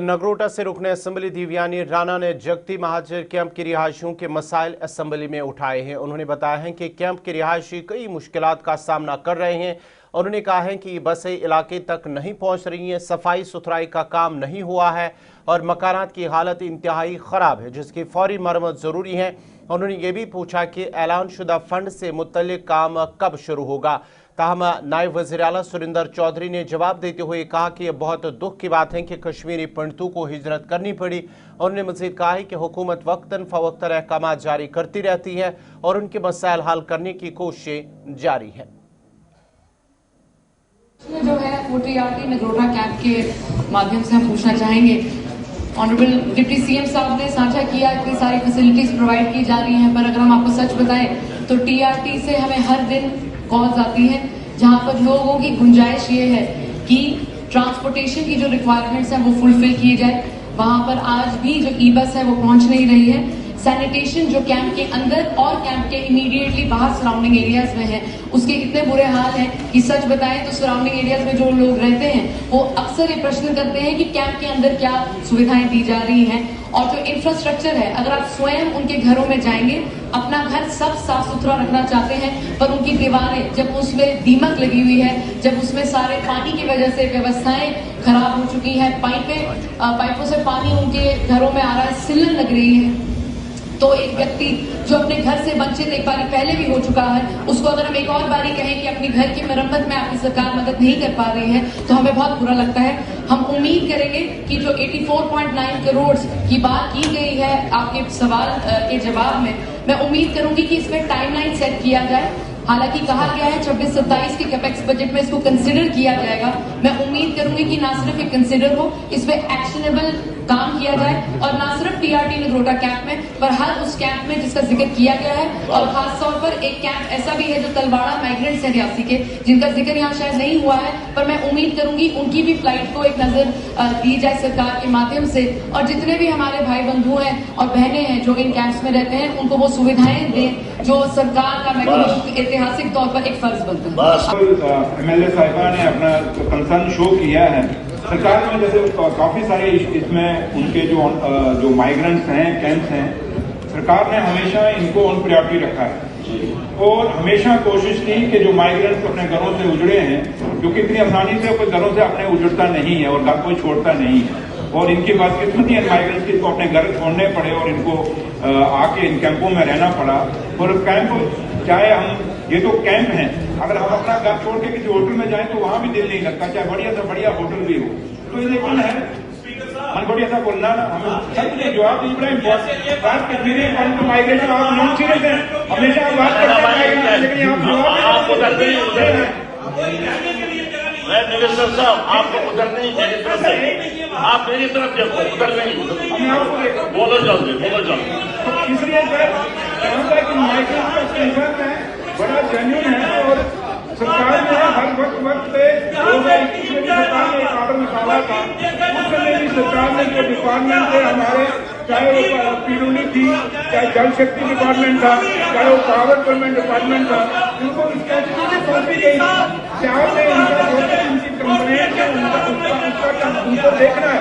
नगरोटा से रुकन असेंबली दिव्यानी राणा ने जगती महाजर कैंप के रिहायशियों के मसाइल असेंबली में उठाए हैं। उन्होंने बताया है कि कैंप के रिहायशी कई मुश्किलात का सामना कर रहे हैं। उन्होंने कहा है कि बसें इलाके तक नहीं पहुंच रही हैं, सफाई सुथराई का काम नहीं हुआ है और मकानात की हालत इंतहाई ख़राब है, जिसकी फौरी मरम्मत ज़रूरी है। उन्होंने ये भी पूछा कि ऐलानशुदा फंड से मुतल्लिक काम कब शुरू होगा। ताहम नायब वज़ीर आला सुरिंदर चौधरी ने जवाब देते हुए कहा कि यह बहुत दुख की बात है कि कश्मीरी पंडितों को हिजरत करनी पड़ी। उन्होंने मज़ीद कहा है कि हुकूमत वक्तन फ़वक्तन अहकाम जारी करती रहती है और उनके मसाइल हल करने की कोशिशें जारी हैं। जो है वो टीआरटी नगरोटा कैंप के माध्यम से हम पूछना चाहेंगे। ऑनरेबल डिप्टी सीएम साहब ने साझा किया इतनी सारी फैसिलिटीज प्रोवाइड की जा रही हैं, पर अगर हम आपको सच बताएं तो टीआरटी से हमें हर दिन कॉल्स आती हैं जहां पर लोगों की गुंजाइश ये है कि ट्रांसपोर्टेशन की जो रिक्वायरमेंट्स हैं वो फुलफिल की जाए। वहां पर आज भी जो ई बस है वो पहुंच नहीं रही है। सैनिटेशन जो कैंप के अंदर और कैंप के इमीडिएटली बाहर सराउंडिंग एरियाज में है उसके इतने बुरे हाल हैं कि सच बताएं तो सराउंडिंग एरियाज में जो लोग रहते हैं वो अक्सर ये प्रश्न करते हैं कि कैंप के अंदर क्या सुविधाएं दी जा रही हैं। और जो इंफ्रास्ट्रक्चर है, अगर आप स्वयं उनके घरों में जाएंगे, अपना घर सब साफ सुथरा रखना चाहते हैं, पर उनकी दीवारें जब उसमें दीमक लगी हुई है, जब उसमें सारे पानी की वजह से व्यवस्थाएं खराब हो चुकी हैं, पाइपों से पानी उनके घरों में आ रहा है, सिलन लग रही है, तो एक व्यक्ति जो अपने घर से वंचित एक बारी पहले भी हो चुका है, उसको अगर हम एक और बारी कहें कि अपने घर की मरम्मत में आपकी सरकार मदद नहीं कर पा रही है तो हमें बहुत बुरा लगता है। हम उम्मीद करेंगे कि जो 84.9 करोड़ की बात की गई है आपके सवाल के जवाब में, मैं उम्मीद करूंगी कि इसमें टाइमलाइन सेट किया जाए। हालांकि कहा गया है 26-27 के कैपेक्स बजट में इसको कंसिडर किया जाएगा। मैं उम्मीद करूंगी कि ना सिर्फ ये कंसिडर हो, इसमें एक्शनेबल काम किया जाए और ना सिर्फ टीआरटी नगरोटा कैंप में पर हर उस कैंप में जिसका जिक्र किया गया है। और खास तौर पर एक कैंप ऐसा भी है जो तलवाड़ा माइग्रेंट्स है रियासी के, जिनका जिक्र यहाँ शायद नहीं हुआ है, पर मैं उम्मीद करूंगी उनकी भी फ्लाइट को एक नजर दी जाए सरकार के माध्यम से। और जितने भी हमारे भाई बंधु हैं और बहनें हैं जो इन कैंप्स में रहते हैं उनको वो सुविधाएं दें जो सरकार का मैं कहूँ ऐतिहासिक तौर पर एक फर्ज बनता है। एमएलए साहिबा ने अपना कंसर्न शो किया है। सरकार में जैसे काफी सारे इसमें उनके जो माइग्रेंट्स हैं, कैंप्स हैं, सरकार ने हमेशा इनको ऑन प्रायोरिटी रखा है और हमेशा कोशिश की कि जो माइग्रेंट्स अपने घरों से उजड़े हैं, क्योंकि इतनी आसानी से कोई घरों से अपने उजड़ता नहीं है और घर कोई छोड़ता नहीं है, और इनकी बदकिस्मती है माइग्रेंट्स की, इनको अपने घर छोड़ने पड़े और इनको आके इन कैंपों में रहना पड़ा। और कैंप चाहे हम ये तो कैंप हैं, अगर हम अपना घर छोड़ के किसी होटल में जाएं तो वहां भी दिल नहीं लगता, चाहे बढ़िया से बढ़िया होटल भी हो। तो ये लेकिन है मन बढ़िया सा बोलना ना, हमें सच जवाब बड़ा इम्पोर्टेंट बात कश्मीरी पंडित माइग्रेशन आप नॉन सीरियस हैं, हमेशा आप बात करते हैं लेकिन आप मिनिस्टर साहब आपको उधर नहीं, मेरी तरफ से आप मेरी तरफ देखो, उधर नहीं, बोलो जल्दी, बोलो जल्दी। इसलिए बड़ा जेन्युइन है और सरकार ने हर वक्त पे 2021 में सरकार ने एक ऑर्डर निकाला था, उसमें भी सरकार ने जो डिपार्टमेंट थे हमारे, चाहे वो पीडब्ल्यूडी थी, चाहे जल शक्ति डिपार्टमेंट था, चाहे वो पावर गवर्नमेंट डिपार्टमेंट था, उनको इस कैटेगरी में सौंपी गई थी। क्या उनका जो उनकी कंप्लेंट है उनको देखना है।